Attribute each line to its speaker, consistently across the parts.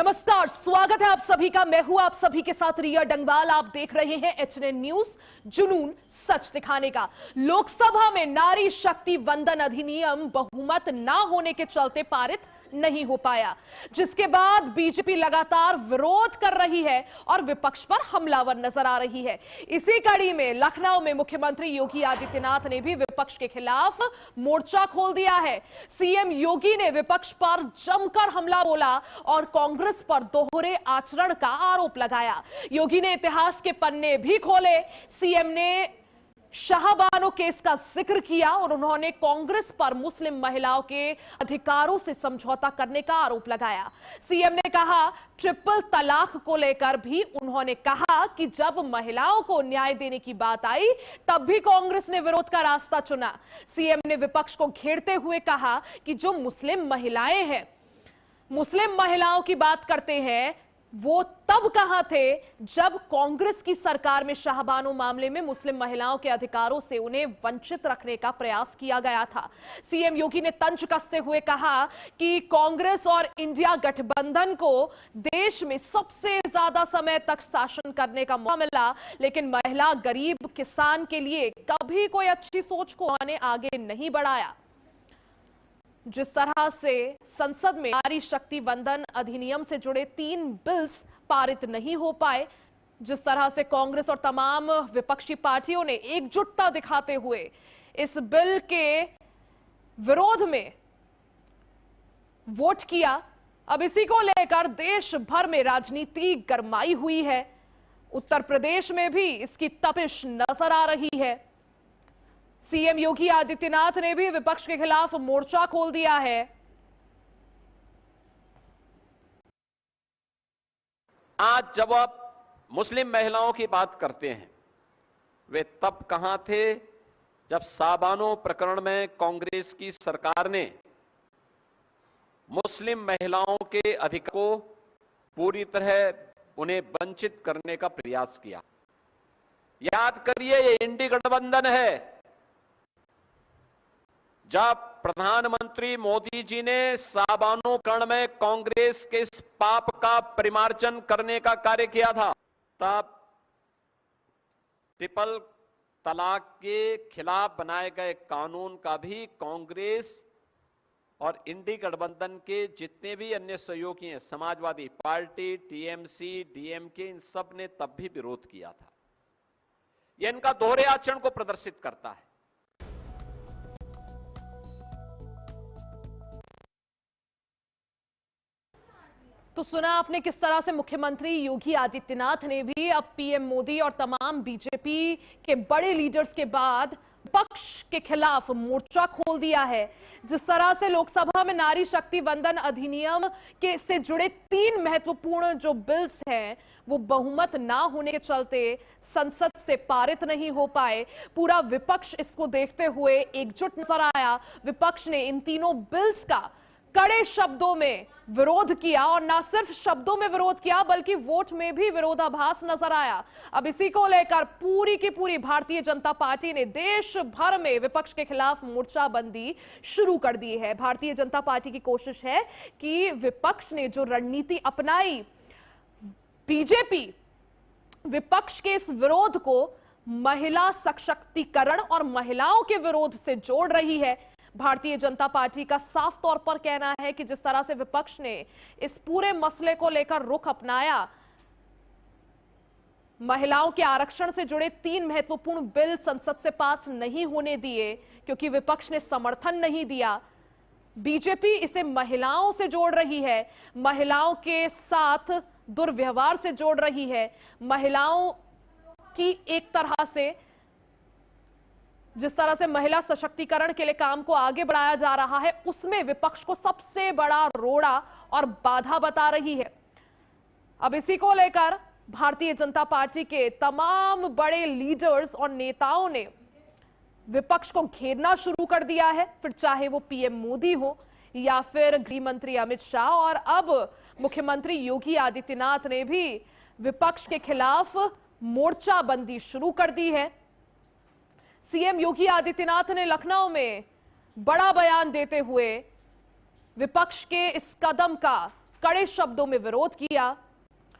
Speaker 1: नमस्कार, स्वागत है आप सभी का। मैं हूं आप सभी के साथ रिया डंगवाल। आप देख रहे हैं एचएनएन न्यूज, जुनून सच दिखाने का। लोकसभा में नारी शक्ति वंदन अधिनियम बहुमत ना होने के चलते पारित नहीं हो पाया, जिसके बाद बीजेपी लगातार विरोध कर रही है और विपक्ष पर हमलावर नजर आ रही है। इसी कड़ी में लखनऊ में मुख्यमंत्री योगी आदित्यनाथ ने भी विपक्ष के खिलाफ मोर्चा खोल दिया है। सीएम योगी ने विपक्ष पर जमकर हमला बोला और कांग्रेस पर दोहरे आचरण का आरोप लगाया। योगी ने इतिहास के पन्ने भी खोले। सीएम ने शाहबानो केस का जिक्र किया और उन्होंने कांग्रेस पर मुस्लिम महिलाओं के अधिकारों से समझौता करने का आरोप लगाया। सीएम ने कहा, ट्रिपल तलाक को लेकर भी उन्होंने कहा कि जब महिलाओं को न्याय देने की बात आई तब भी कांग्रेस ने विरोध का रास्ता चुना। सीएम ने विपक्ष को घेरते हुए कहा कि जो मुस्लिम महिलाएं हैं, मुस्लिम महिलाओं की बात करते हैं, वो तब कहां थे जब कांग्रेस की सरकार में शाहबानो मामले में मुस्लिम महिलाओं के अधिकारों से उन्हें वंचित रखने का प्रयास किया गया था। सीएम योगी ने तंज कसते हुए कहा कि कांग्रेस और इंडिया गठबंधन को देश में सबसे ज्यादा समय तक शासन करने का मौका मिला, लेकिन महिला, गरीब, किसान के लिए कभी कोई अच्छी सोच को उन्होंने आगे नहीं बढ़ाया। जिस तरह से संसद में नारी शक्ति वंदन अधिनियम से जुड़े 3 बिल्स पारित नहीं हो पाए, जिस तरह से कांग्रेस और तमाम विपक्षी पार्टियों ने एकजुटता दिखाते हुए इस बिल के विरोध में वोट किया, अब इसी को लेकर देश भर में राजनीति गरमाई हुई है। उत्तर प्रदेश में भी इसकी तपिश नजर आ रही है। सीएम योगी आदित्यनाथ ने भी विपक्ष के खिलाफ मोर्चा खोल दिया है।
Speaker 2: आज जब आप मुस्लिम महिलाओं की बात करते हैं, वे तब कहां थे जब शाहबानो प्रकरण में कांग्रेस की सरकार ने मुस्लिम महिलाओं के अधिकार को पूरी तरह उन्हें वंचित करने का प्रयास किया। याद करिए, ये इंडी गठबंधन है। जब प्रधानमंत्री मोदी जी ने शाहबानो प्रकरण में कांग्रेस के इस पाप का परिमार्जन करने का कार्य किया था, तब ट्रिपल तलाक के खिलाफ बनाए गए कानून का भी कांग्रेस और इंडी गठबंधन के जितने भी अन्य सहयोगी हैं, समाजवादी पार्टी, टीएमसी, डीएमके, इन सब ने तब भी विरोध किया था। यह इनका दोहरे आचरण को प्रदर्शित करता है।
Speaker 1: तो सुना आपने किस तरह से मुख्यमंत्री योगी आदित्यनाथ ने भी अब पीएम मोदी और तमाम बीजेपी के बड़े लीडर्स के बाद विपक्ष के खिलाफ मोर्चा खोल दिया है। जिस तरह से लोकसभा में नारी शक्ति वंदन अधिनियम के से जुड़े 3 महत्वपूर्ण जो बिल्स हैं, वो बहुमत ना होने के चलते संसद से पारित नहीं हो पाए। पूरा विपक्ष इसको देखते हुए एकजुट नजर आया। विपक्ष ने इन तीनों बिल्स का कड़े शब्दों में विरोध किया और ना सिर्फ शब्दों में विरोध किया बल्कि वोट में भी विरोधाभास नजर आया। अब इसी को लेकर पूरी की पूरी भारतीय जनता पार्टी ने देश भर में विपक्ष के खिलाफ मोर्चाबंदी शुरू कर दी है। भारतीय जनता पार्टी की कोशिश है कि विपक्ष ने जो रणनीति अपनाई, बीजेपी विपक्ष के इस विरोध को महिला सशक्तिकरण और महिलाओं के विरोध से जोड़ रही है। भारतीय जनता पार्टी का साफ तौर पर कहना है कि जिस तरह से विपक्ष ने इस पूरे मसले को लेकर रुख अपनाया, महिलाओं के आरक्षण से जुड़े 3 महत्वपूर्ण बिल संसद से पास नहीं होने दिए क्योंकि विपक्ष ने समर्थन नहीं दिया। बीजेपी इसे महिलाओं से जोड़ रही है, महिलाओं के साथ दुर्व्यवहार से जोड़ रही है, महिलाओं की एक तरह से जिस तरह से महिला सशक्तिकरण के लिए काम को आगे बढ़ाया जा रहा है, उसमें विपक्ष को सबसे बड़ा रोड़ा और बाधा बता रही है। अब इसी को लेकर भारतीय जनता पार्टी के तमाम बड़े लीडर्स और नेताओं ने विपक्ष को घेरना शुरू कर दिया है, फिर चाहे वो पीएम मोदी हो या फिर गृह मंत्री अमित शाह, और अब मुख्यमंत्री योगी आदित्यनाथ ने भी विपक्ष के खिलाफ मोर्चाबंदी शुरू कर दी है। सीएम योगी आदित्यनाथ ने लखनऊ में बड़ा बयान देते हुए विपक्ष के इस कदम का कड़े शब्दों में विरोध किया।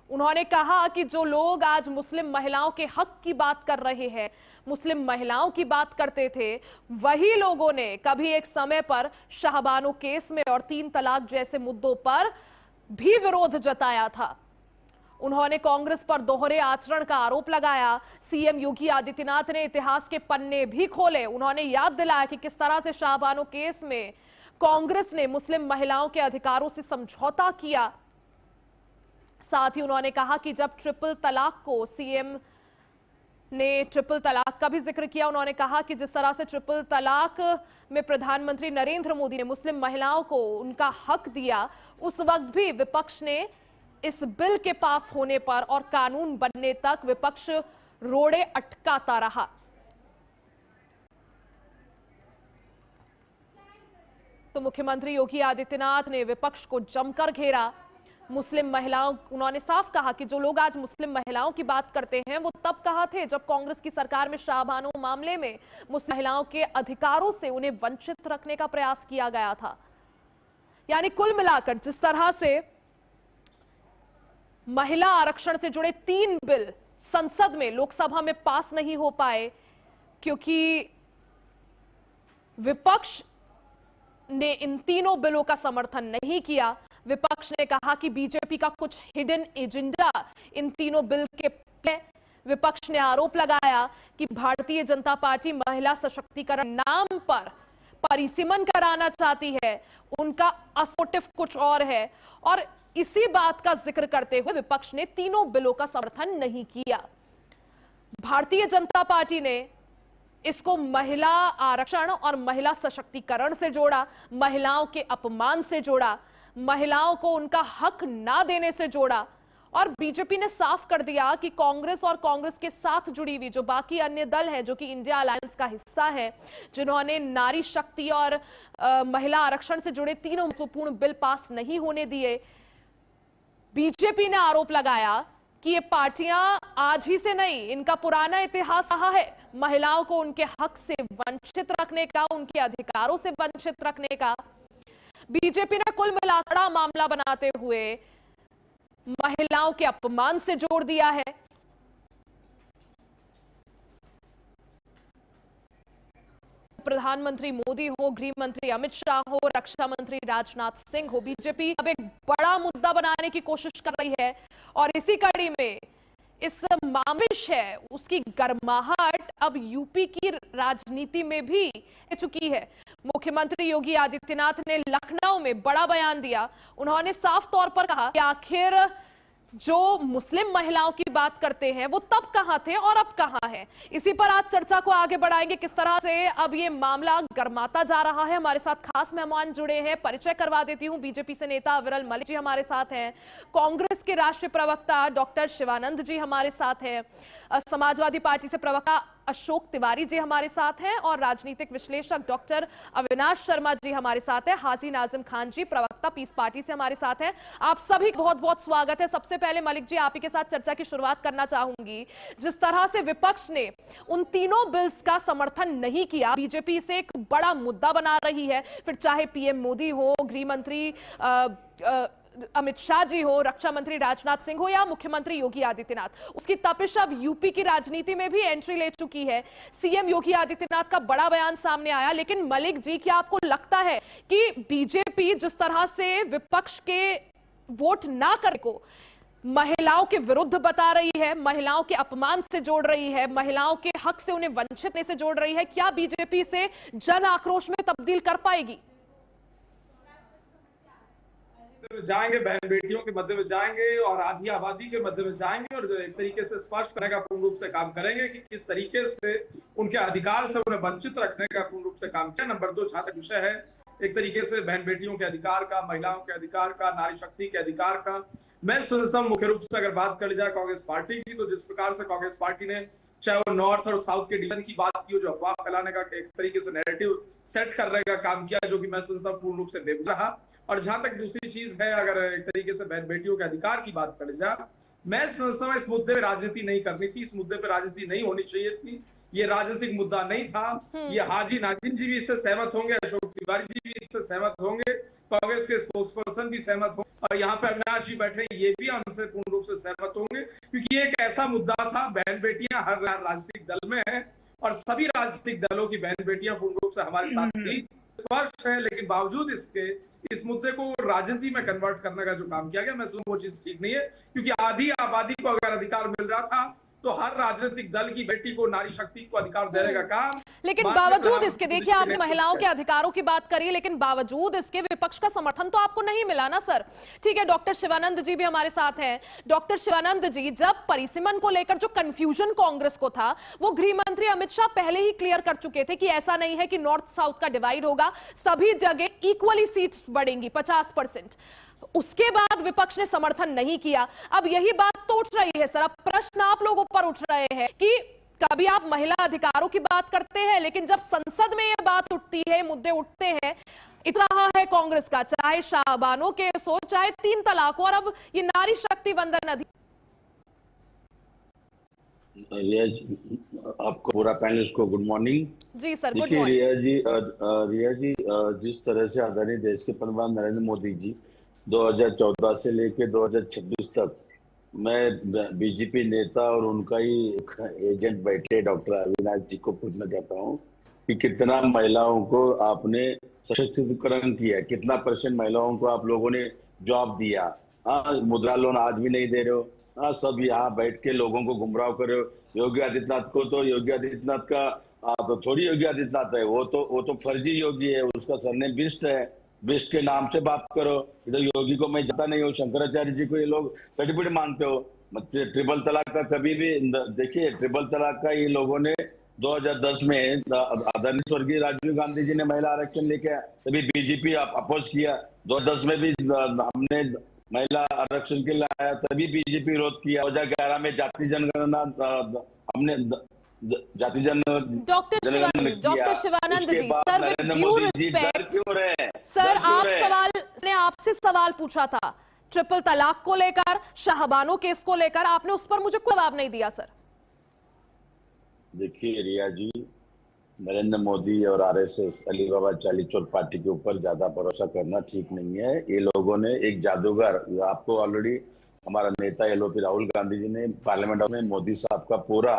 Speaker 1: उन्होंने कहा कि जो लोग आज मुस्लिम महिलाओं के हक की बात कर रहे हैं, मुस्लिम महिलाओं की बात करते थे, वही लोगों ने कभी एक समय पर शाहबानो केस में और 3 तलाक जैसे मुद्दों पर भी विरोध जताया था। उन्होंने कांग्रेस पर दोहरे आचरण का आरोप लगाया। सीएम योगी आदित्यनाथ ने इतिहास के पन्ने भी खोले। उन्होंने याद दिलाया कि किस तरह से शाहबानो केस में कांग्रेस ने मुस्लिम महिलाओं के अधिकारों से समझौता किया। साथ ही उन्होंने कहा कि जब ट्रिपल तलाक को सीएम ने ट्रिपल तलाक का भी जिक्र किया। उन्होंने कहा कि जिस तरह से ट्रिपल तलाक में प्रधानमंत्री नरेंद्र मोदी ने मुस्लिम महिलाओं को उनका हक दिया, उस वक्त भी विपक्ष ने इस बिल के पास होने पर और कानून बनने तक विपक्ष रोड़े अटकाता रहा। तो मुख्यमंत्री योगी आदित्यनाथ ने विपक्ष को जमकर घेरा। मुस्लिम महिलाओं, उन्होंने साफ कहा कि जो लोग आज मुस्लिम महिलाओं की बात करते हैं वो तब कहा थे जब कांग्रेस की सरकार में शाहबानो मामले में मुस्लिम महिलाओं के अधिकारों से उन्हें वंचित रखने का प्रयास किया गया था। यानी कुल मिलाकर जिस तरह से महिला आरक्षण से जुड़े 3 बिल संसद में, लोकसभा में पास नहीं हो पाए क्योंकि विपक्ष ने इन तीनों बिलों का समर्थन नहीं किया। विपक्ष ने कहा कि बीजेपी का कुछ हिडन एजेंडा इन तीनों बिल के। विपक्ष ने आरोप लगाया कि भारतीय जनता पार्टी महिला सशक्तिकरण नाम पर परिसीमन कराना चाहती है, उनका मोटिव कुछ और है। और इसी बात का जिक्र करते हुए विपक्ष ने तीनों बिलों का समर्थन नहीं किया। भारतीय जनता पार्टी ने इसको महिला आरक्षण और महिला सशक्तिकरण से जोड़ा, महिलाओं के अपमान से जोड़ा, महिलाओं को उनका हक ना देने से जोड़ा। और बीजेपी ने साफ कर दिया कि कांग्रेस और कांग्रेस के साथ जुड़ी हुई जो बाकी अन्य दल हैं, जो कि इंडिया अलायंस का हिस्सा है, जिन्होंने नारी शक्ति और महिला आरक्षण से जुड़े तीनों महत्वपूर्ण बिल पास नहीं होने दिए, बीजेपी ने आरोप लगाया कि ये पार्टियां आज ही से नहीं, इनका पुराना इतिहास रहा है महिलाओं को उनके हक से वंचित रखने का, उनके अधिकारों से वंचित रखने का। बीजेपी ने कुल मिलाकर मामला बनाते हुए महिलाओं के अपमान से जोड़ दिया है। प्रधानमंत्री मोदी हो, गृह मंत्री अमित शाह हो, रक्षा मंत्री राजनाथ सिंह हो, बीजेपी अब एक बड़ा मुद्दा बनाने की कोशिश कर रही है। और इसी कड़ी में इस मामिश है, उसकी गर्माहट अब यूपी की राजनीति में भी चुकी है। मुख्यमंत्री योगी आदित्यनाथ ने लखनऊ में बड़ा बयान दिया। उन्होंने साफ तौर पर कहा कि आखिर जो मुस्लिम महिलाओं की बात करते हैं वो तब कहां थे और अब कहां हैं। इसी पर आज चर्चा को आगे बढ़ाएंगे, किस तरह से अब ये मामला गर्माता जा रहा है। हमारे साथ खास मेहमान जुड़े हैं, परिचय करवा देती हूं। बीजेपी से नेता विरल मलिक जी हमारे साथ हैं, कांग्रेस के राष्ट्रीय प्रवक्ता डॉक्टर शिवानंद जी हमारे साथ हैं, समाजवादी पार्टी से प्रवक्ता अशोक तिवारी जी हमारे साथ हैं और राजनीतिक विश्लेषक डॉक्टर अविनाश शर्मा जी हमारे साथ हैं। हाजी नाजिम खान जी प्रवक्ता पीस पार्टी से हमारे साथ हैं। आप सभी बहुत बहुत स्वागत है। सबसे पहले मलिक जी, आप ही के साथ चर्चा की शुरुआत करना चाहूंगी। जिस तरह से विपक्ष ने उन तीनों बिल्स का समर्थन नहीं किया, बीजेपी इसे एक बड़ा मुद्दा बना रही है, फिर चाहे पीएम मोदी हो, गृह मंत्री अमित शाह जी हो, रक्षा मंत्री राजनाथ सिंह हो या मुख्यमंत्री योगी आदित्यनाथ, उसकी तपिश अब यूपी की राजनीति में भी एंट्री ले चुकी है। सीएम योगी आदित्यनाथ का बड़ा बयान सामने आया, लेकिन मलिक जी, क्या आपको लगता है कि बीजेपी जिस तरह से विपक्ष के वोट ना करने को महिलाओं के विरुद्ध बता रही है, महिलाओं के अपमान से जोड़ रही है, महिलाओं के हक से उन्हें वंचित से जोड़ रही है, क्या बीजेपी से जन आक्रोश में तब्दील कर पाएगी?
Speaker 3: जाएंगे, बहन बेटियों के मध्य में जाएंगे और आधी आबादी के मध्य में जाएंगे और एक तरीके से स्पष्ट करने का पूर्ण रूप से काम करेंगे कि किस तरीके से उनके अधिकार से उन्हें वंचित रखने का पूर्ण रूप से काम किया। नंबर 2 जहां तक विषय है एक तरीके से बहन बेटियों के अधिकार का, महिलाओं के अधिकार का, नारी शक्ति के अधिकार का, मैं समझता हूं मुख्य रूप से अगर बात कर ली जाए कांग्रेस पार्टी की, तो जिस प्रकार से कांग्रेस पार्टी ने चाहे वो नॉर्थ और साउथ के डिवीजन की बात की हो, जो अफवाह फैलाने का एक तरीके से नैरेटिव सेट करने का काम किया, जो कि मैं समझता हूं पूर्ण रूप से बेबुनियाद रहा। और जहां तक दूसरी चीज है, अगर एक तरीके से बहन बेटियों के अधिकार की बात कर जाए, मैं समझता हूं इस मुद्दे पे राजनीति नहीं करनी थी, इस मुद्दे पे राजनीति नहीं होनी चाहिए थी, ये राजनीतिक मुद्दा नहीं था। ये हाजी नाजिम जी भी इससे सहमत होंगे, अशोक तिवारी जी भी से सहमत होंगे, कांग्रेस के स्पोक्स पर्सन भी सहमत होंगे और यहाँ पे अविनाश जी बैठे ये भी हमसे पूर्ण रूप से सहमत होंगे, क्योंकि ये एक ऐसा मुद्दा था। बहन बेटियां हर राजनीतिक दल में है और सभी राजनीतिक दलों की बहन बेटियां पूर्ण रूप से हमारे साथ थी, स्पष्ट है। लेकिन बावजूद इसके इस मुद्दे को राजनीति में कन्वर्ट करने का जो काम किया गया, मैं समझूं वो चीज ठीक नहीं है, क्योंकि आधी आबादी को अगर अधिकार मिल रहा था तो हर राजनीतिक दल की बेटी को नारी शक्ति को अधिकार देने का काम।
Speaker 1: लेकिन बावजूद इसके, देखिए आपने महिलाओं के अधिकारों की बात करी, लेकिन बावजूद इसके विपक्ष का समर्थन तो आपको नहीं मिला ना सर। ठीक है, डॉक्टर शिवानंद जी भी हमारे साथ हैं। डॉक्टर शिवानंद जी, जब परिसीमन को लेकर जो कंफ्यूजन कांग्रेस को था, वो गृह मंत्री अमित शाह पहले ही क्लियर कर चुके थे कि ऐसा नहीं है कि नॉर्थ साउथ का डिवाइड होगा, सभी जगह इक्वली सीट्स बढ़ेंगी 50%। उसके बाद विपक्ष ने समर्थन नहीं किया। अब यही बात तो उठ रही है सर, अब प्रश्न आप लोगों पर उठ रहे हैं कि कभी आप महिला अधिकारों की बात करते हैं, लेकिन जब संसद में यह बात उठती है, मुद्दे उठते हैं, इतना है कांग्रेस का, चाहे शाहबानो केस हो, चाहे 3 तलाक हो, और अब ये नारी शक्ति वंदन अधिनियम।
Speaker 4: रिया जी, आपको पूरा पैनल को गुड मॉर्निंग।
Speaker 1: जी सर, गुड
Speaker 4: देखिए
Speaker 1: मॉर्निंग।
Speaker 4: रिया जी, जिस तरह से आदरणीय देश के प्रधानमंत्री नरेंद्र मोदी जी 2014 से लेकर 2026 तक मैं बीजेपी नेता और उनका ही एजेंट बैठे डॉक्टर अविनाश जी को पूछना चाहता हूं कि कितना महिलाओं को आपने सशक्तिकरण किया, कितना % महिलाओं को आप लोगों ने जॉब दिया। हाँ, मुद्रा लोन आज भी नहीं दे रहे हो। हाँ, सब यहाँ बैठ के लोगों को गुमराह कर रहे हो। योगी आदित्यनाथ को तो योगी आदित्यनाथ का तो थोड़ी योगी आदित्यनाथ है, वो तो फर्जी योगी है, उसका सरनेम बिष्ट है। बिष्ट के नाम से बात करो। इधर योगी को मैं जानता नहीं हूँ, शंकराचार्य जी को ये लोग सर्टिफिकेट मांगते हो। ट्रिपल तलाक का कभी भी देखिए, ट्रिपल तलाक का ये लोगों ने 2010 में आदरणीय स्वर्गीय राजीव गांधी जी ने महिला आरक्षण लेके आया, तभी बीजेपी अपोज किया। 2010 में भी हमने महिला आरक्षण के लिए आया, तभी बीजेपी विरोध किया। 2011 में जाति जनगणना हमने
Speaker 1: doctor Shivanand ji, sir with due respect, sir आपसे सवाल पूछा था ट्रिपल तलाक को लेकर, शाहबानो केस को लेकर, आपने उस पर मुझे कोई जवाब नहीं दिया सर।
Speaker 4: देखिए रिया जी, नरेंद्र मोदी और आरएसएस अली बाबा चाली चौर पार्टी के ऊपर ज्यादा भरोसा करना ठीक नहीं है। ये लोगों ने एक जादूगर, आपको ऑलरेडी हमारा नेता एलओपी राहुल गांधी जी ने पार्लियामेंट में मोदी साहब का पूरा,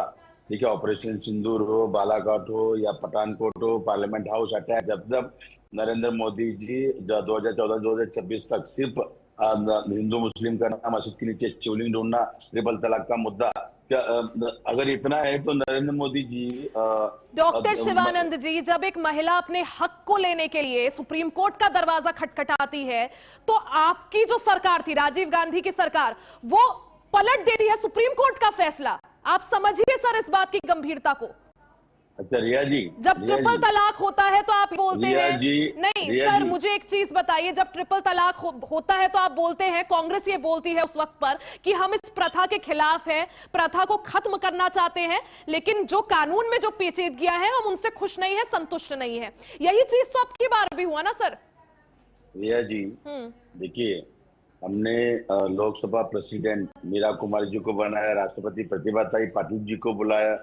Speaker 4: ठीक है, ऑपरेशन सिंदूर हो, बालाघाट हो या पठानकोट हो, पार्लियामेंट हाउस अटैक, जब नरेंद्र मोदी जी 2014-2026 तक सिर्फ हिंदू मुस्लिम का नाम मस्जिद के नीचे शिवलिंग ढूंढना, ट्रिपल तलाक का मुद्दा, क्या अगर इतना है तो नरेंद्र मोदी जी
Speaker 1: डॉक्टर शिवानंद जी, जब एक महिला अपने हक को लेने के लिए सुप्रीम कोर्ट का दरवाजा खटखटाती है, तो आपकी जो सरकार थी, राजीव गांधी की सरकार, वो पलट दे रही है सुप्रीम कोर्ट का फैसला। आप समझिए सर इस बात की गंभीरता को।
Speaker 4: अच्छा रिया जी,
Speaker 1: जब ट्रिपल तलाक होता है तो आप बोलते हैं नहीं सर, मुझे एक चीज बताइए, जब ट्रिपल तलाक होता है तो आप बोलते हैं, कांग्रेस ये बोलती है उस वक्त पर कि हम इस प्रथा के खिलाफ है, प्रथा को खत्म करना चाहते हैं, लेकिन जो कानून में जो पेचीदगियां हैं हम उनसे खुश नहीं है, संतुष्ट नहीं है। यही चीज तो अब की बार भी हुआ ना सर।
Speaker 4: रिया जी देखिए, हमने लोकसभा प्रेसिडेंट मीरा कुमारी जी को बनाया, राष्ट्रपति प्रतिभाताई पाटिल जी को बुलाया,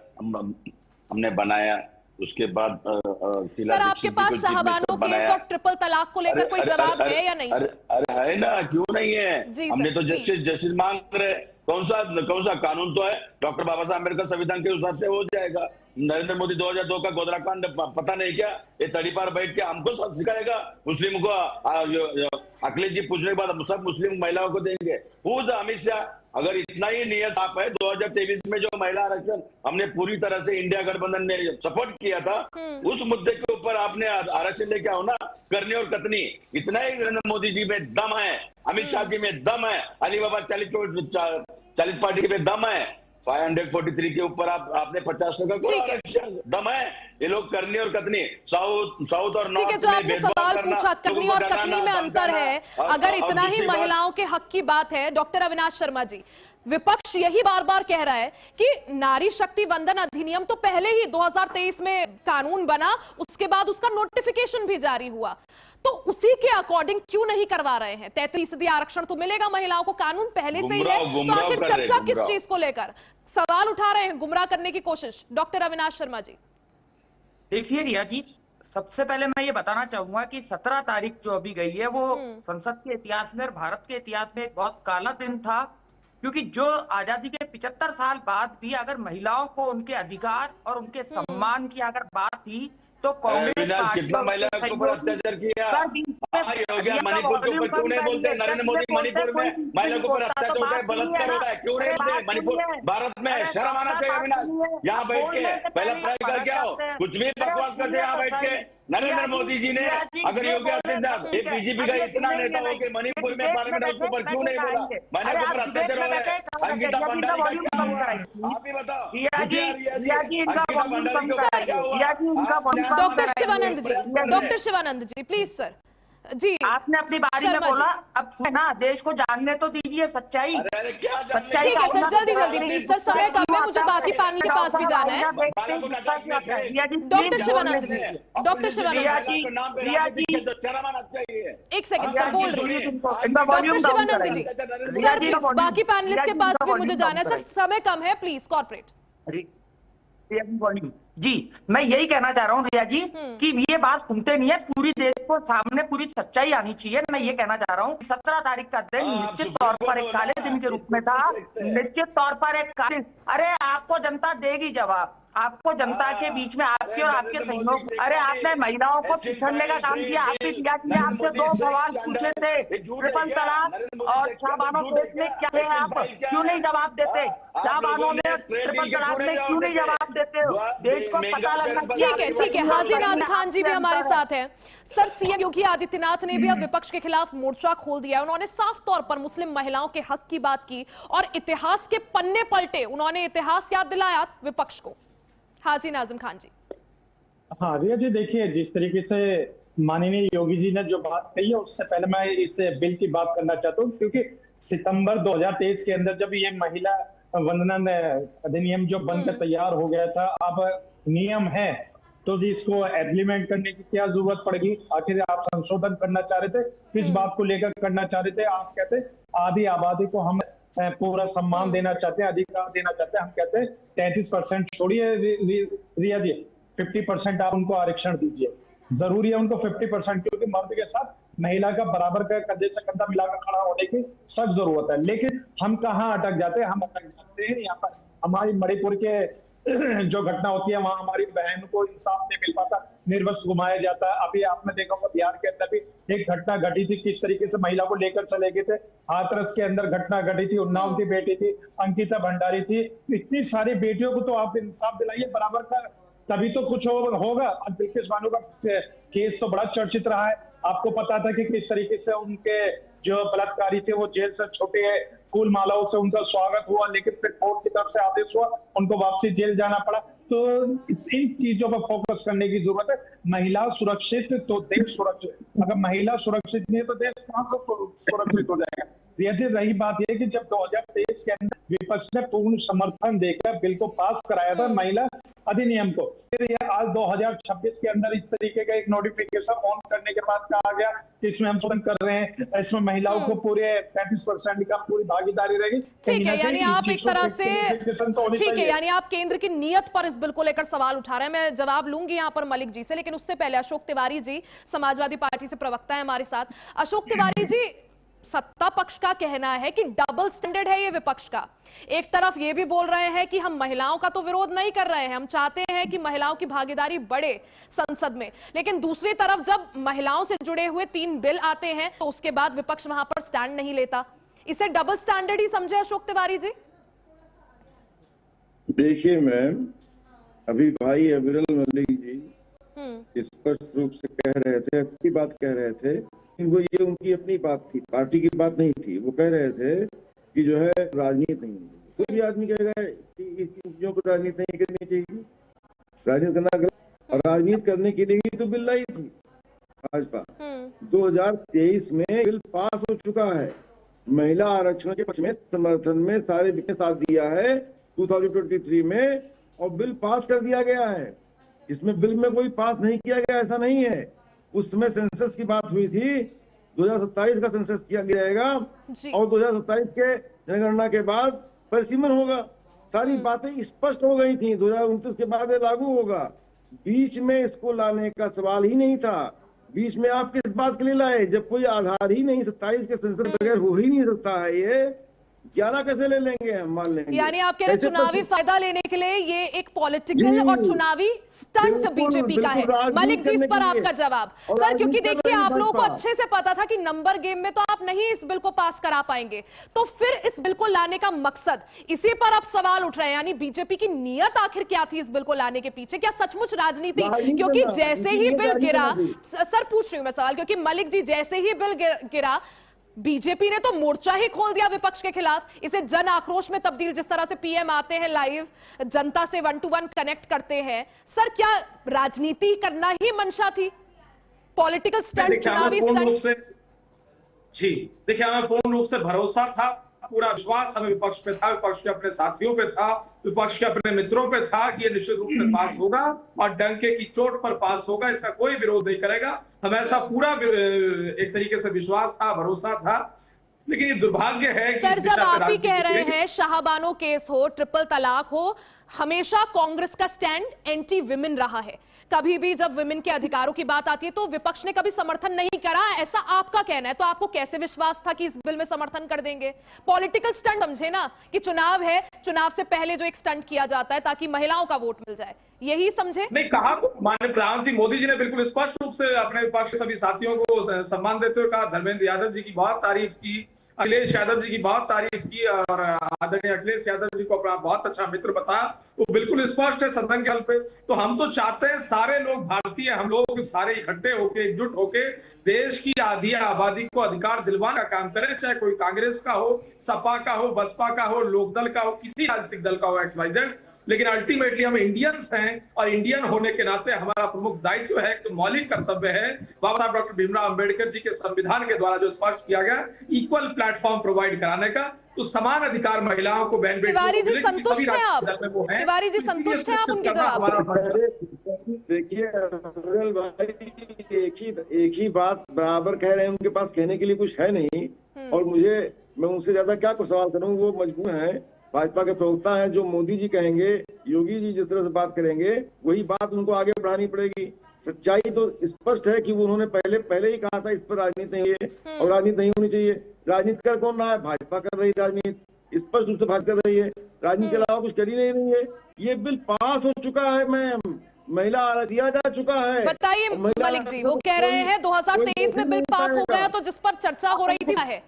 Speaker 4: हमने बनाया। उसके बाद
Speaker 1: सर आपके पास शाहबानो केस और ट्रिपल तलाक को लेकर कोई जवाब है या नहीं?
Speaker 4: अरे है ना, क्यों नहीं है? हमने तो जस्टिस मांग रहे। कौन सा कानून तो है, डॉक्टर बाबा साहब अम्बेडकर संविधान के हिसाब से हो जाएगा। नरेंद्र मोदी 2002 का गोधरा कांड पता नहीं क्या, ये तड़ी पार बैठ के हमको सिखाएगा? मुस्लिम को अखिलेश जी पूछने के बाद सब मुस्लिम महिलाओं को देंगे? खुद अमित शाह, अगर इतना ही नियत आप है, 2023 में जो महिला आरक्षण हमने पूरी तरह से इंडिया गठबंधन ने सपोर्ट किया था, उस मुद्दे के ऊपर आपने आरक्षण लेके आओ ना, करनी और कतनी। इतना ही नरेंद्र मोदी जी में दम है, अमित शाह जी में दम है, अली बाबा चालीस पार्टी में दम है। 543 के ऊपर आपने 50% का आरक्षण दम है। ये लोग करनी और कतनी, साउथ और नॉर्थ में भेदभाव करना,
Speaker 1: करनी और कतनी में अंतर है। अगर इतना ही महिलाओं के हक की बात है, डॉक्टर अविनाश शर्मा जी, विपक्ष यही बार बार कह रहा है कि नारी शक्ति वंदन अधिनियम तो पहले ही 2023 में कानून बना, उसके बाद उसका नोटिफिकेशन भी जारी हुआ, तो उसी के अकॉर्डिंग क्यों नहीं करवा रहे हैं? 33% आरक्षण तो मिलेगा महिलाओं को, कानून पहले से ही है, तो आखिर चर्चा किस चीज को लेकर? सवाल उठा रहे हैं, गुमराह करने की कोशिश। डॉक्टर अविनाश शर्मा जी
Speaker 5: देखिए रिया जी, सबसे पहले मैं ये बताना चाहूंगा कि 17 तारीख जो अभी गई है वो संसद के इतिहास में और भारत के इतिहास में एक बहुत काला दिन था, क्योंकि जो आजादी के 75 साल बाद भी अगर महिलाओं को उनके अधिकार और उनके सम्मान की अगर बात थी तो कांग्रेस
Speaker 4: अविनाश, कितना महिला के ऊपर अत्याचार किया। हो गया मणिपुर के ऊपर क्यों नहीं बोलते? नरेंद्र मोदी मणिपुर में महिला के ऊपर अत्याचार होता है, बलात्कार होता है, क्यों नहीं बोलते? मणिपुर भारत में शर्म आना चाहिए अविनाश। यहाँ बैठ के पहले पढ़ाई करके आओ, कुछ भी बकवास करते यहाँ बैठ के। नरेंद्र मोदी जी ने अगर योगी आदित्यनाथ एक बीजेपी का इतना नेता हो के मणिपुर में पार्लियामेंट हाउस के ऊपर क्यों नहीं बोला? महिला के ऊपर अत्याचार हो रहा है। अंकिता भंडारी का क्या हुआ? आप ही बताओ। अंकिता भंडारी के ऊपर क्या हुआ?
Speaker 1: Doctor Shivanand ji please sir ji.
Speaker 5: आपने अपनी बारी में बोला, अब है ना, देश को जानने तो दीजिए सच्चाई।
Speaker 1: ठीक है सर, जल्दी जल्दी प्लीज सर, समय कम है, मुझे बाकी पैनल के पास भी जाना है। डॉक्टर शिवानंद जी, डॉक्टर शिवानंद जी, एक सेकंड सर, बोल रही हूँ। डॉक्टर शिवानंद जी सर, बाकी पैनलिस्ट के पास भी मुझे जाना है सर, समय कम है, प्लीज कॉर्पोरेट।
Speaker 5: जी मैं यही कहना चाह रहा हूँ रिया जी कि ये बात सुनते नहीं है, पूरी देश को सामने पूरी सच्चाई आनी चाहिए। मैं ये कहना चाह रहा हूँ 17 तारीख का दिन निश्चित तौर पर एक काले दिन के रूप में था, निश्चित तौर पर एक काले। अरे आपको जनता देगी जवाब, आपको जनता के बीच में आपके और आपके सहयोग। अरे आपने महिलाओं को पिछड़ने का काम किया। आप भी किया कि आपसे 2 सवाल पूछे थे, ट्रिपल तलाक और शाहबानो केस में क्या थे, आप क्यों नहीं जवाब देते? शाहबानो में ट्रिपल तलाक में क्यों नहीं जवाब देते? देश को पता लगना चाहिए।
Speaker 1: ठीक है, हाजिर आजम खान जी भी हमारे साथ हैं। सर, सीएम योगी आदित्यनाथ ने भी अब विपक्ष के खिलाफ मोर्चा खोल दिया है। उन्होंने साफ तौर पर मुस्लिम महिलाओं के हक की बात की और इतिहास के पन्ने पलटे, उन्होंने इतिहास याद दिलाया विपक्ष को। हाजिर आजम खान जी।
Speaker 6: हाँ रिया जी, देखिए जिस तरीके से माननीय योगी जी ने जो बात कही है, उससे पहले मैं इस बिल की बात करना चाहता हूँ, क्योंकि सितंबर 2023 के अंदर जब ये महिला वंदना अधिनियम जो बनकर तैयार हो गया था, अब नियम है तो जी इसको एग्रीमेंट करने की क्या जरूरत पड़ेगी? आखिर आप संशोधन करना चाह रहे थे, किस बात को लेकर करना चाह रहे थे? आप कहते आधी आबादी को हम पूरा सम्मान देना चाहते हैं, अधिकार देना चाहते हैं। हम कहते हैं 33% छोड़िए रिया जी, 50% आप उनको आरक्षण दीजिए। जरूरी है उनको 50%, क्योंकि मर्द के साथ महिला का बराबर का कंधे से कंधा मिलाकर खड़ा होने की सख्त जरूरत है। लेकिन हम कहाँ अटक जाते हैं? हम अटक जाते हैं यहाँ पर हमारी मणिपुर के जो घटना होती है, वहां हमारी बहन को इंसाफ नहीं मिल पाता, निर्वस्त्र घुमाया जाता है। अभी आपने देखा होगा बिहार के अंदर भी एक घटना घटी थी, किस तरीके से महिला को लेकर चले गए थे। हाथरस के अंदर घटना घटी थी, उन्नाव की बेटी थी, अंकिता भंडारी थी। इतनी सारी बेटियों को तो आप इंसाफ दिलाइए बराबर का, तभी तो कुछ होगा। बिल्किस बानो का केस तो बड़ा चर्चित रहा है। आपको पता था कि किस तरीके से उनके जो बलात्कारी थे वो जेल से छोटे फूल मालाओं से उनका स्वागत हुआ, लेकिन फिर कोर्ट की तरफ से आदेश हुआ, उनको वापसी जेल जाना पड़ा। तो इन चीजों पर फोकस करने की जरूरत है। महिला सुरक्षित तो देश सुरक्षित, अगर महिला सुरक्षित नहीं है तो देश कहां से सुरक्षित हो जाएगा? रही बात यह कि जब 2023 के अंदर विपक्ष ने पूर्ण समर्थन देकर बिल को पास कराया था महिला अधिनियम को, फिर आज 2026 के अंदर इस तरीके का एक नोटिफिकेशन ऑन करने के बाद कहा गया कि इसमें हम संशोधन कर रहे हैं, इसमें महिलाओं को पूरे 33% का पूरी भागीदारी रहेगी।
Speaker 1: ठीक है, यानी आप एक तरह से ठीक है, यानी आप केंद्र की नीयत पर इस बिल को लेकर सवाल उठा रहे हैं। मैं जवाब लूंगी यहाँ पर मलिक जी से, लेकिन उससे पहले अशोक तिवारी जी समाजवादी पार्टी से प्रवक्ता है हमारे साथ। अशोक तिवारी जी, सत्ता पक्ष का कहना है कि डबल स्टैंडर्ड है ये विपक्ष का। एक तरफ ये भी बोल रहे हैं कि हम महिलाओं का तो विरोध नहीं कर रहे हैं, हम चाहते हैं कि महिलाओं की भागीदारी बढ़े संसद में, लेकिन दूसरी तरफ जब महिलाओं से जुड़े हुए 3 बिल आते हैं तो उसके बाद विपक्ष वहां पर स्टैंड नहीं लेता। इसे डबल स्टैंडर्ड ही समझे अशोक तिवारी जी?
Speaker 7: देखिए मैम, अभी भाई अविरल मलिक जी स्पष्ट रूप से कह रहे थे, अच्छी बात कह रहे थे, वो ये उनकी अपनी बात थी, पार्टी की बात नहीं थी। वो कह रहे थे कि जो है राजनीति नहीं है। कोई भी आदमी कहेगा कि इन चीजों को राजनीति नहीं करनी चाहिए, राजनीति करना गलत, और राजनीति करने के लिए ही तो बिल लाई थी भाजपा। 2023 में बिल पास हो चुका है, महिला आरक्षण के पक्ष में समर्थन में सारे ने साथ दिया है 2023 में, और बिल पास कर दिया गया है। इसमें बिल में कोई पास नहीं किया गया ऐसा नहीं है। उस समय सेंसस की बात हुई थी, 2027 का सेंसस किया जाएगा और 2027 के जनगणना के बाद परिसीमन होगा। सारी बातें स्पष्ट हो गई थी, 2029 के बाद लागू होगा। बीच में इसको लाने का सवाल ही नहीं था। बीच में आप किस बात के लिए लाए जब कोई आधार ही नहीं, 27 के संसद बगैर हो ही नहीं सकता है। ये 11 कैसे ले लेंगे हम, मान लेंगे।
Speaker 1: यानी आप कह रहे हैं चुनावी फायदा लेने के लिए ये एक पॉलिटिकल और चुनावी स्टंट बीजेपी का है। मलिक जी, इस पर आपका जवाब सर, क्योंकि देखिए आप लोगों को अच्छे से पता था कि नंबर गेम में तो आप नहीं इस बिल को पास करा पाएंगे, तो फिर इस बिल को लाने का मकसद, इसी पर आप सवाल उठ रहे हैं। यानी बीजेपी की नीयत आखिर क्या थी इस बिल को लाने के पीछे? क्या सचमुच राजनीति? क्योंकि जैसे ही बिल गिरा, सर पूछ रही हूं मैं सवाल, क्योंकि मलिक जी जैसे ही बिल गिरा बीजेपी ने तो मोर्चा ही खोल दिया विपक्ष के खिलाफ, इसे जन आक्रोश में तब्दील, जिस तरह से पीएम आते हैं लाइव, जनता से 1 to 1 कनेक्ट करते हैं। सर क्या राजनीति करना ही मंशा थी? पॉलिटिकल स्टंट, चुनावी स्टंट?
Speaker 3: जी देखिए, हमें पूर्ण रूप से भरोसा था, पूरा विश्वास हमें विपक्ष पे था, विपक्ष के अपने साथियों पे था, विपक्ष के अपने मित्रों पे था कि ये निश्चित रूप से पास होगा और डंके की चोट पर पास होगा, इसका कोई विरोध नहीं करेगा। हमें ऐसा पूरा एक तरीके से विश्वास था, भरोसा था। लेकिन ये दुर्भाग्य है कि
Speaker 1: सर जब आप ही कह रहे हैं शाहबानो केस हो, ट्रिपल तलाक हो, हमेशा कांग्रेस का स्टैंड एंटी विमेन रहा है। कभी भी जब विमेन के अधिकारों की बात आती है तो विपक्ष ने कभी समर्थन नहीं करा, ऐसा आपका कहना है। तो आपको कैसे विश्वास था कि इस बिल में समर्थन कर देंगे? पॉलिटिकल स्टंट समझे ना, कि चुनाव है, चुनाव से पहले जो एक स्टंट किया जाता है ताकि महिलाओं का वोट मिल जाए, यही समझे?
Speaker 3: नहीं कहा, माननीय प्रधानमंत्री मोदी जी ने बिल्कुल स्पष्ट रूप से अपने विपक्ष के सभी साथियों को सम्मान देते हुए कहा, धर्मेंद्र यादव जी की बहुत तारीफ की, अखिलेश यादव जी की बहुत तारीफ की और आदरणीय अखिलेश यादव जी को अपना बहुत अच्छा मित्र बताया। वो बिल्कुल स्पष्ट है सदन के हल पे। तो हम तो चाहते हैं सारे लोग भारतीय, हम लोग सारे इकट्ठे होके, एकजुट होके देश की आधी आबादी को अधिकार दिलवाने का काम करें, चाहे कोई कांग्रेस का हो, सपा का हो, बसपा का हो, लोकदल का हो, किसी राजनीतिक दल का हो, XYZ। लेकिन अल्टीमेटली हम इंडियंस हैं और इंडियन होने के नाते हमारा प्रमुख दायित्व है, तो मौलिक कर्तव्य है, बाबा साहब डॉक्टर भीमराव अंबेडकर जी के संविधान के द्वारा जो स्पष्ट किया गया, इक्वल प्लेटफॉर्म प्रोवाइड कराने का। तो समान अधिकार महिलाओं को, बहन बेटियों को,
Speaker 1: तिवारी जी संतुष्ट हैं आप? तिवारी जी संतुष्ट हैं आप उनके जवाब से?
Speaker 7: देखिए अफजल भाई एक ही बात बराबर कह रहे हैं, उनके पास कहने के लिए कुछ है नहीं। और मैं उनसे ज्यादा क्या कुछ सवाल करूं, वो मजबूर है, भाजपा के प्रवक्ता हैं, जो मोदी जी कहेंगे, योगी जी जिस तरह से बात करेंगे वही बात उनको आगे बढ़ानी पड़ेगी। सच्चाई तो स्पष्ट है कि उन्होंने पहले ही कहा था इस पर राजनीति नहीं है और राजनीति नहीं होनी चाहिए। राजनीति कर कौन रहा है? भाजपा कर रही राजनीति, स्पष्ट रूप से भाजपा कर रही है, राजनीति के अलावा कुछ कर ही नहीं रही है। ये बिल पास हो चुका है, महिला आरक्षण दिया जा चुका है।
Speaker 1: बताइए मलिक जी, वो कह रहे हैं 2023 में बिल पास हो गया, तो जिस पर चर्चा हो रही थी है।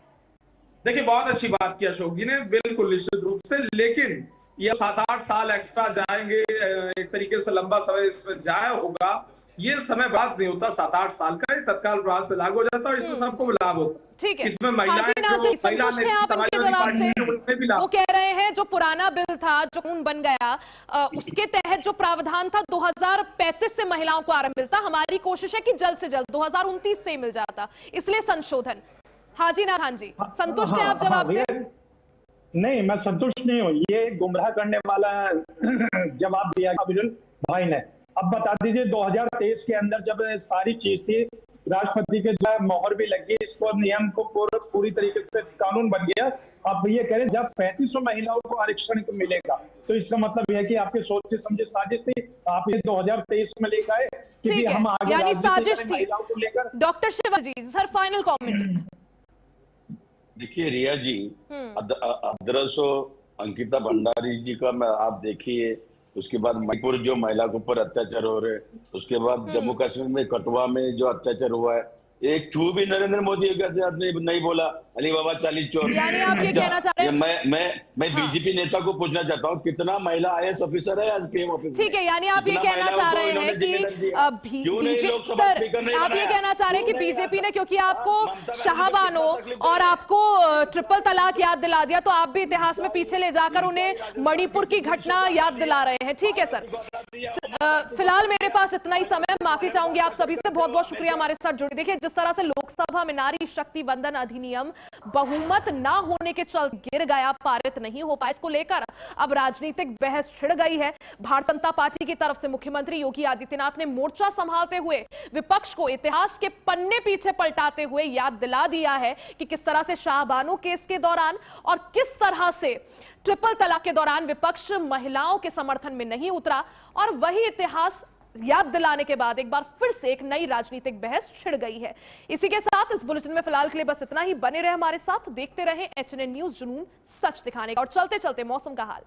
Speaker 3: देखिए बहुत अच्छी बात की अशोक जी ने, बिल्कुल निश्चित रूप से, लेकिन ये 7-8 साल एक्स्ट्रा जाएंगे, एक तरीके से लंबा समय इसमें जाया होगा, ये समय बात नहीं होता। 7-8 साल का तत्काल प्रभाव से लागू हो जाता है और इसमें सबको लाभ होता है।
Speaker 1: ठीक है,
Speaker 3: इसमें महिलाएं
Speaker 1: वो कह रहे हैं जो पुराना बिल था, जो कानून बन गया, उसके तहत जो प्रावधान था 2035 से महिलाओं को आरंभ मिलता। हमारी कोशिश है कि जल्द से जल्द 2029 से मिल जाता, इसलिए संशोधन। हाजी नारायण जी, संतुष्ट हैं आप जवाब से?
Speaker 6: नहीं, मैं संतुष्ट नहीं हूँ। ये गुमराह करने वाला जवाब दिया अफजल भाई ने। अब बता दीजिए 2023 के अंदर जब सारी चीज थी, राष्ट्रपति के जो मोहर भी लगी, इसको नियम को पूरी तरीके से कानून बन गया। अब ये कह रहे जब 3500 महिलाओं को आरक्षण मिलेगा, तो इसका मतलब यह है कि आपके सोच से समझे साजिश थी, आप ये 2023 में लेकर आए क्योंकि हम आगे
Speaker 1: यानी साजिश थी
Speaker 6: महिलाओं को लेकर।
Speaker 1: Doctor Shivaji sir, final comment.
Speaker 4: देखिए रिया जी, अदरसो अंकिता भंडारी जी का आप देखिए, उसके बाद मणिपुर जो महिला के ऊपर अत्याचार हो रहे, उसके बाद जम्मू कश्मीर में कठुआ में जो अत्याचार हुआ है, एक छू भी नरेंद्र मोदी ने नहीं बोला, अली बाबा 40 चोर।
Speaker 1: यानी आप ये कहना चाह रहे हैं?
Speaker 4: मैं बीजेपी नेता को पूछना चाहता हूँ, कितना महिला IAS ऑफिसर है आज PM ऑफिस में?
Speaker 1: ठीक है, यानी आप ये कहना चाह रहे हैं कि आप ये कहना चाह रहे हैं कि बीजेपी ने, क्योंकि आपको शाहबानो और आपको ट्रिपल तलाक याद दिला दिया, तो आप भी इतिहास में पीछे ले जाकर उन्हें मणिपुर की घटना याद दिला रहे हैं। ठीक है सर, फिलहाल मेरे पास इतना ही समय, माफी चाहूंगी आप सभी से, बहुत बहुत शुक्रिया हमारे साथ जुड़े। देखिए जिस तरह से लोकसभा में नारी शक्ति वंदन अधिनियम बहुमत ना होने के चलते गिर गया, पारित नहीं हो पाया, इसको लेकर अब राजनीतिक बहस छिड़ गई है। भारतीय जनता पार्टी की तरफ से मुख्यमंत्री योगी आदित्यनाथ ने मोर्चा संभालते हुए विपक्ष को इतिहास के पन्ने पीछे पलटाते हुए याद दिला दिया है कि किस तरह से शाहबानो केस के दौरान और किस तरह से ट्रिपल तलाक के दौरान विपक्ष महिलाओं के समर्थन में नहीं उतरा, और वही इतिहास याद दिलाने के बाद एक बार फिर से एक नई राजनीतिक बहस छिड़ गई है। इसी के साथ इस बुलेटिन में फिलहाल के लिए बस इतना ही। बने रहे हमारे साथ, देखते रहे एचएनएन न्यूज़ जुनून सच दिखाने का। और चलते चलते मौसम का हाल।